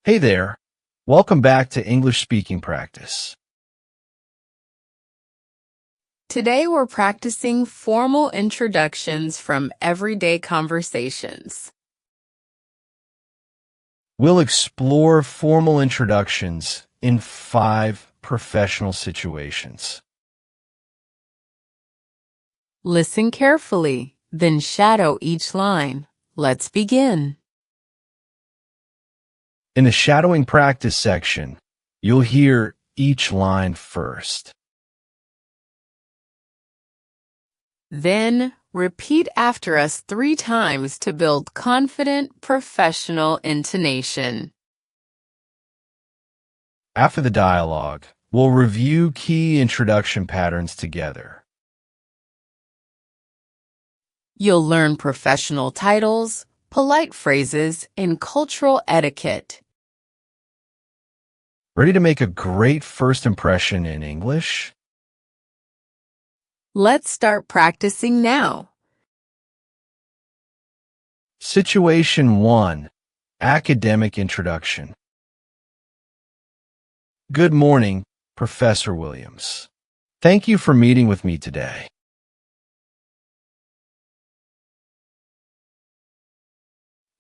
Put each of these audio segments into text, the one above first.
Hey there. Welcome back to English speaking practice. Today we're practicing formal introductions from everyday conversations. We'll explore formal introductions in 5 professional situations. Listen carefully, then shadow each line. Let's begin. In the shadowing practice section, you'll hear each line first. Then repeat after us 3 times to build confident, professional intonation. After the dialogue, we'll review key introduction patterns together. You'll learn professional titles, polite phrases, and cultural etiquette. Ready to make a great first impression in English? Let's start practicing now. Situation 1. Academic Introduction. Good morning, Professor Williams. Thank you for meeting with me today.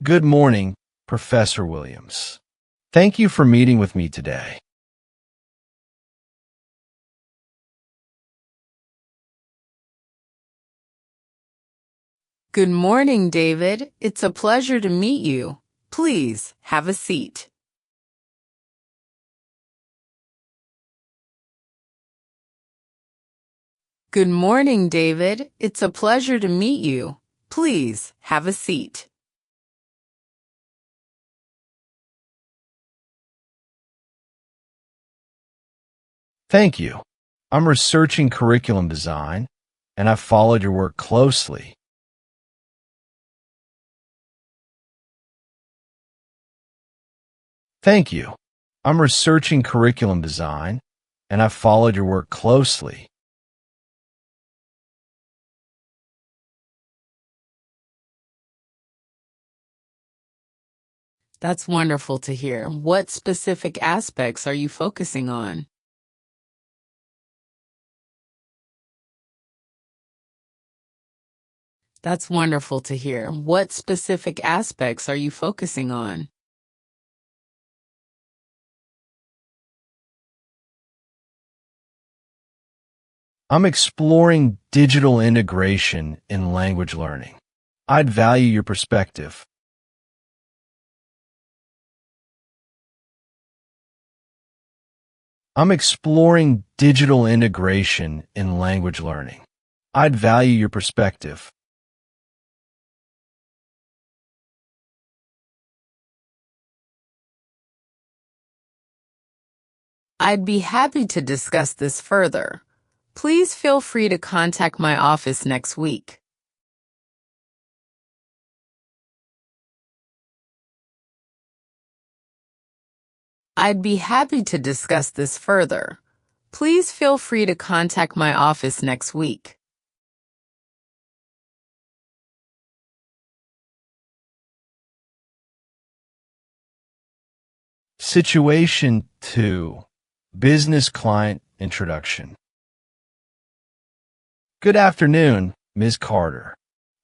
Good morning, Professor Williams. Thank you for meeting with me today. Good morning, David. It's a pleasure to meet you. Please have a seat. Good morning, David. It's a pleasure to meet you. Please have a seat. Thank you. I'm researching curriculum design, and I've followed your work closely. Thank you. I'm researching curriculum design, and I've followed your work closely. That's wonderful to hear. What specific aspects are you focusing on? That's wonderful to hear. What specific aspects are you focusing on? I'm exploring digital integration in language learning. I'd value your perspective. I'm exploring digital integration in language learning. I'd value your perspective. I'd be happy to discuss this further. Please feel free to contact my office next week. I'd be happy to discuss this further. Please feel free to contact my office next week. Situation 2. Business Client Introduction. Good afternoon, Ms. Carter.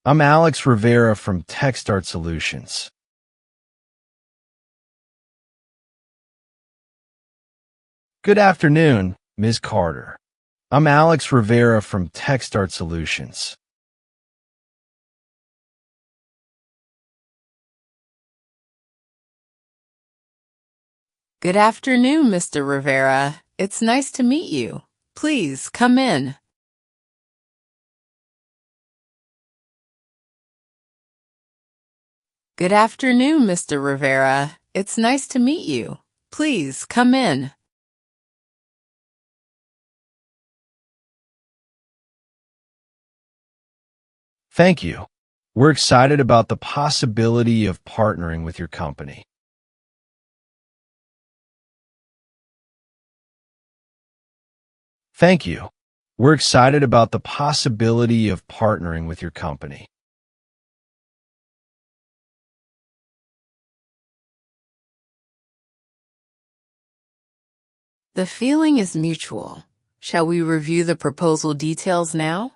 I'm Alex Rivera from TechStart Solutions. Good afternoon, Ms. Carter. I'm Alex Rivera from TechStart Solutions. Good afternoon, Mr. Rivera. It's nice to meet you. Please come in. Good afternoon, Mr. Rivera. It's nice to meet you. Please come in. Thank you. We're excited about the possibility of partnering with your company. Thank you. We're excited about the possibility of partnering with your company. The feeling is mutual. Shall we review the proposal details now?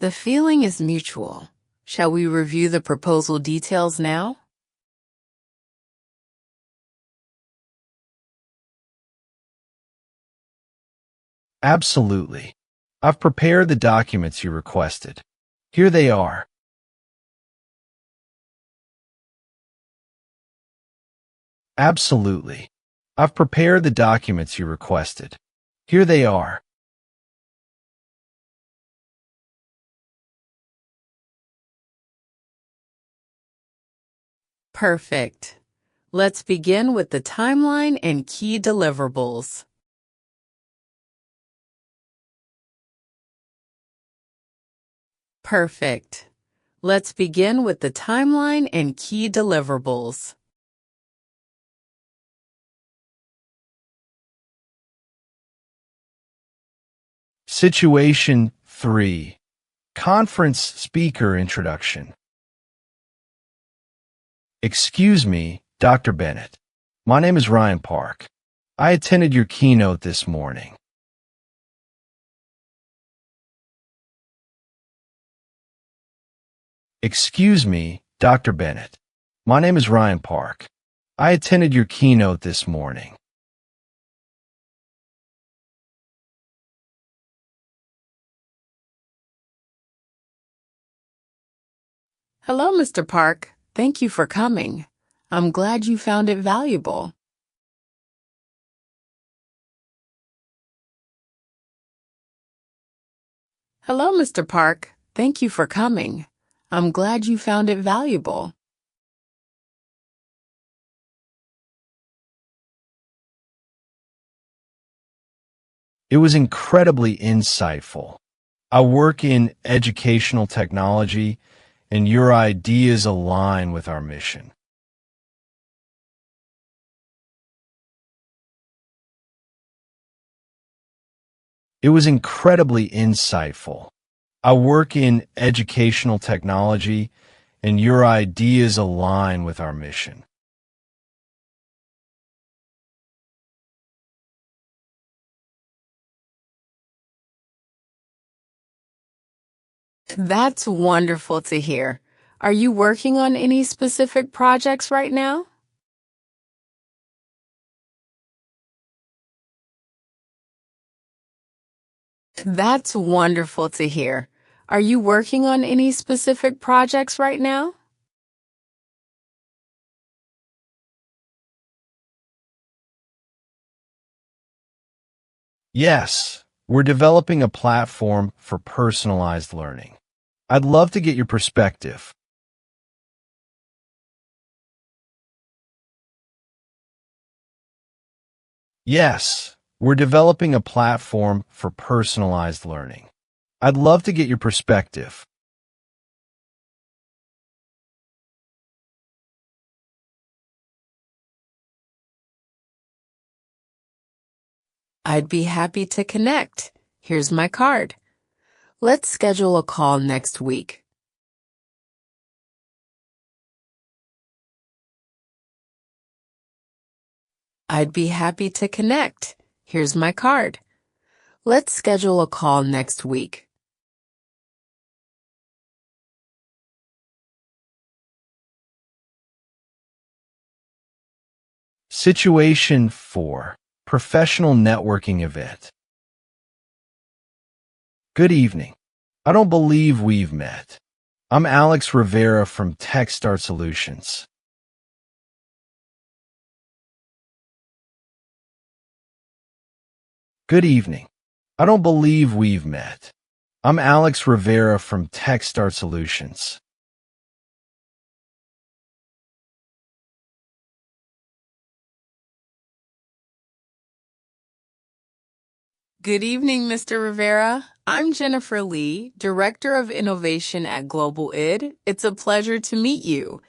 The feeling is mutual. Shall we review the proposal details now? Absolutely. I've prepared the documents you requested. Here they are. Absolutely. I've prepared the documents you requested. Here they are. Perfect. Let's begin with the timeline and key deliverables. Perfect. Let's begin with the timeline and key deliverables. Situation 3. Conference speaker introduction. Excuse me, Dr. Bennett. My name is Ryan Park. I attended your keynote this morning. Excuse me, Dr. Bennett. My name is Ryan Park. I attended your keynote this morning. Hello, Mr. Park. Thank you for coming. I'm glad you found it valuable. Hello, Mr. Park. Thank you for coming. I'm glad you found it valuable. It was incredibly insightful. I work in educational technology, and your ideas align with our mission. It was incredibly insightful. I work in educational technology, and your ideas align with our mission. That's wonderful to hear. Are you working on any specific projects right now? That's wonderful to hear. Are you working on any specific projects right now? Yes, we're developing a platform for personalized learning. I'd love to get your perspective. Yes, we're developing a platform for personalized learning. I'd love to get your perspective. I'd be happy to connect. Here's my card. Let's schedule a call next week. I'd be happy to connect. Here's my card. Let's schedule a call next week. Situation 4. Professional networking event. Good evening. I don't believe we've met. I'm Alex Rivera from TechStart Solutions. Good evening. I don't believe we've met. I'm Alex Rivera from TechStart Solutions. Good evening, Mr. Rivera. I'm Jennifer Lee, Director of Innovation at Global ID. It's a pleasure to meet you.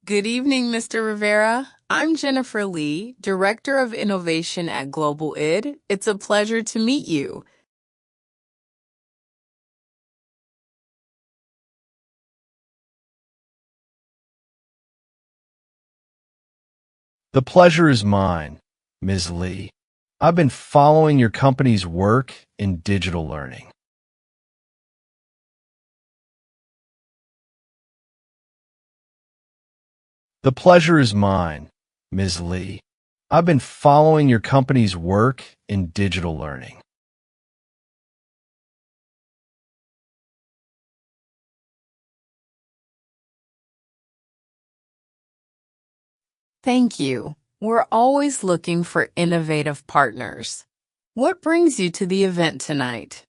Good evening, Mr. Rivera. I'm Jennifer Lee, Director of Innovation at Global ID. It's a pleasure to meet you. The pleasure is mine, Ms. Lee. I've been following your company's work in digital learning. The pleasure is mine, Ms. Lee. I've been following your company's work in digital learning. Thank you. We're always looking for innovative partners. What brings you to the event tonight?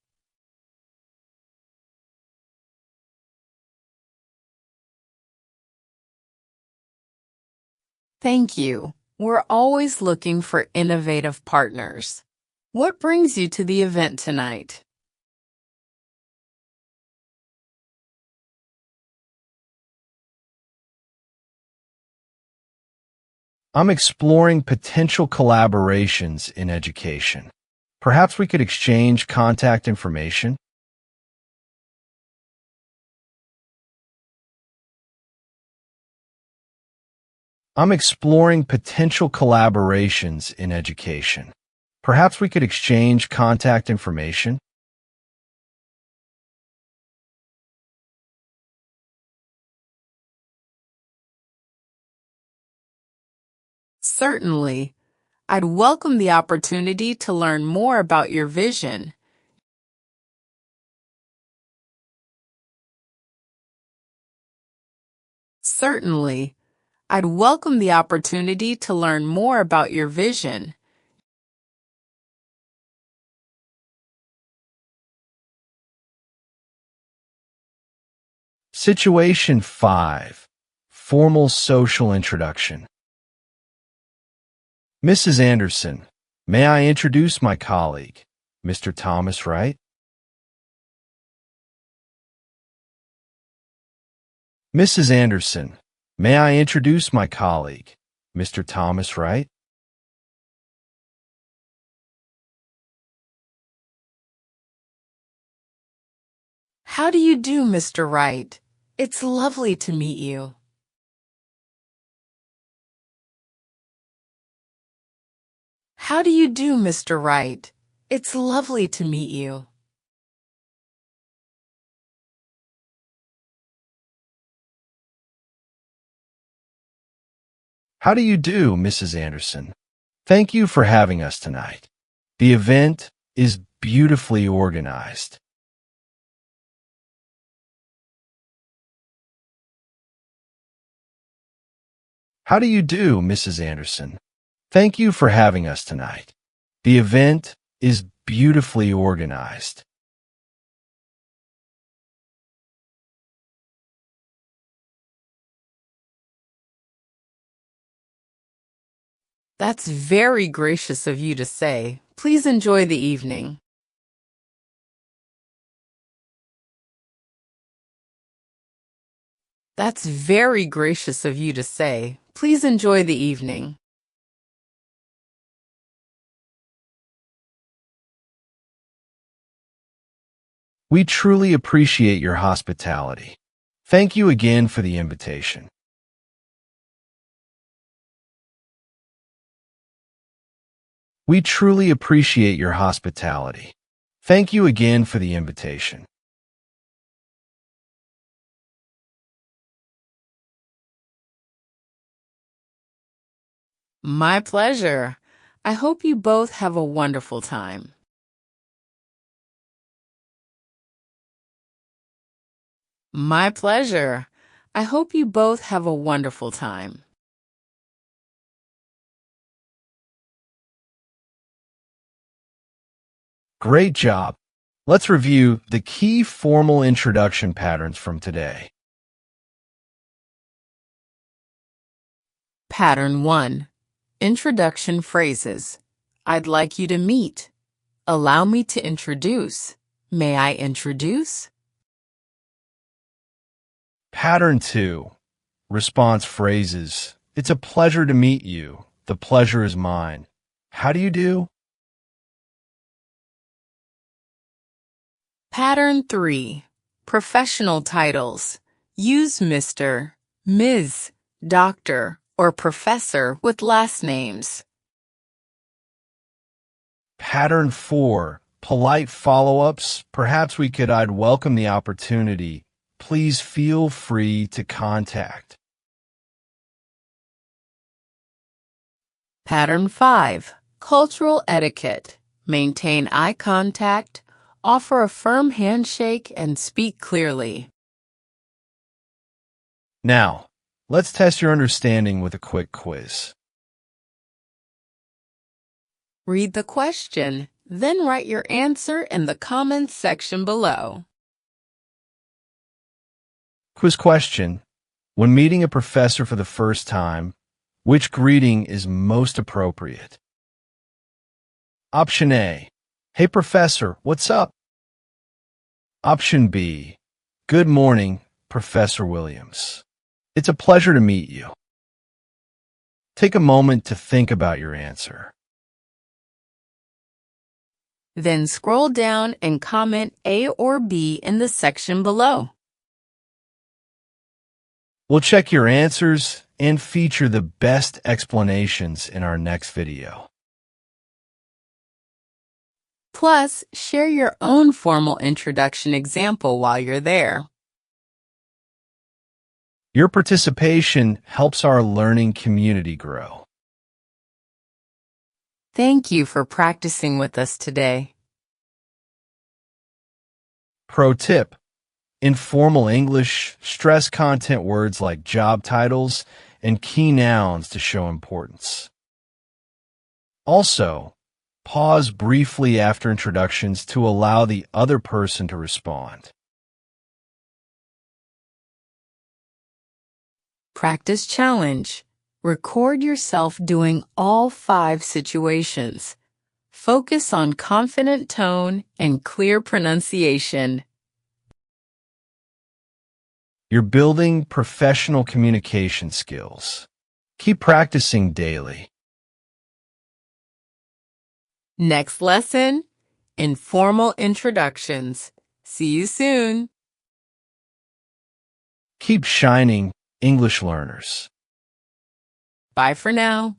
Thank you. We're always looking for innovative partners. What brings you to the event tonight? I'm exploring potential collaborations in education. Perhaps we could exchange contact information? I'm exploring potential collaborations in education. Perhaps we could exchange contact information? Certainly. I'd welcome the opportunity to learn more about your vision. Certainly. I'd welcome the opportunity to learn more about your vision. Situation 5. Formal social introduction. Mrs. Anderson, may I introduce my colleague, Mr. Thomas Wright? Mrs. Anderson, may I introduce my colleague, Mr. Thomas Wright? How do you do, Mr. Wright? It's lovely to meet you. How do you do, Mr. Wright? It's lovely to meet you. How do you do, Mrs. Anderson? Thank you for having us tonight. The event is beautifully organized. How do you do, Mrs. Anderson? Thank you for having us tonight. The event is beautifully organized. That's very gracious of you to say. Please enjoy the evening. That's very gracious of you to say. Please enjoy the evening. We truly appreciate your hospitality. Thank you again for the invitation. We truly appreciate your hospitality. Thank you again for the invitation. My pleasure. I hope you both have a wonderful time. My pleasure. I hope you both have a wonderful time. Great job. Let's review the key formal introduction patterns from today. Pattern 1. Introduction phrases. I'd like you to meet. Allow me to introduce. May I introduce? Pattern 2. Response phrases. It's a pleasure to meet you. The pleasure is mine. How do you do? Pattern 3. Professional titles. Use Mr., Ms., Doctor, or Professor with last names. Pattern 4. Polite follow-ups. Perhaps I'd welcome the opportunity. Please feel free to contact. Pattern 5. Cultural etiquette. Maintain eye contact, offer a firm handshake, and speak clearly. Now, let's test your understanding with a quick quiz. Read the question, then write your answer in the comments section below. Quiz question. When meeting a professor for the first time, which greeting is most appropriate? Option A. Hey professor, what's up? Option B. Good morning, Professor Williams. It's a pleasure to meet you. Take a moment to think about your answer. Then scroll down and comment A or B in the section below. We'll check your answers and feature the best explanations in our next video. Plus, share your own formal introduction example while you're there. Your participation helps our learning community grow. Thank you for practicing with us today. Pro tip. In formal English, stress content words like job titles and key nouns to show importance. Also, pause briefly after introductions to allow the other person to respond. Practice challenge. Record yourself doing all 5 situations. Focus on confident tone and clear pronunciation. You're building professional communication skills. Keep practicing daily. Next lesson, informal introductions. See you soon. Keep shining, English learners. Bye for now.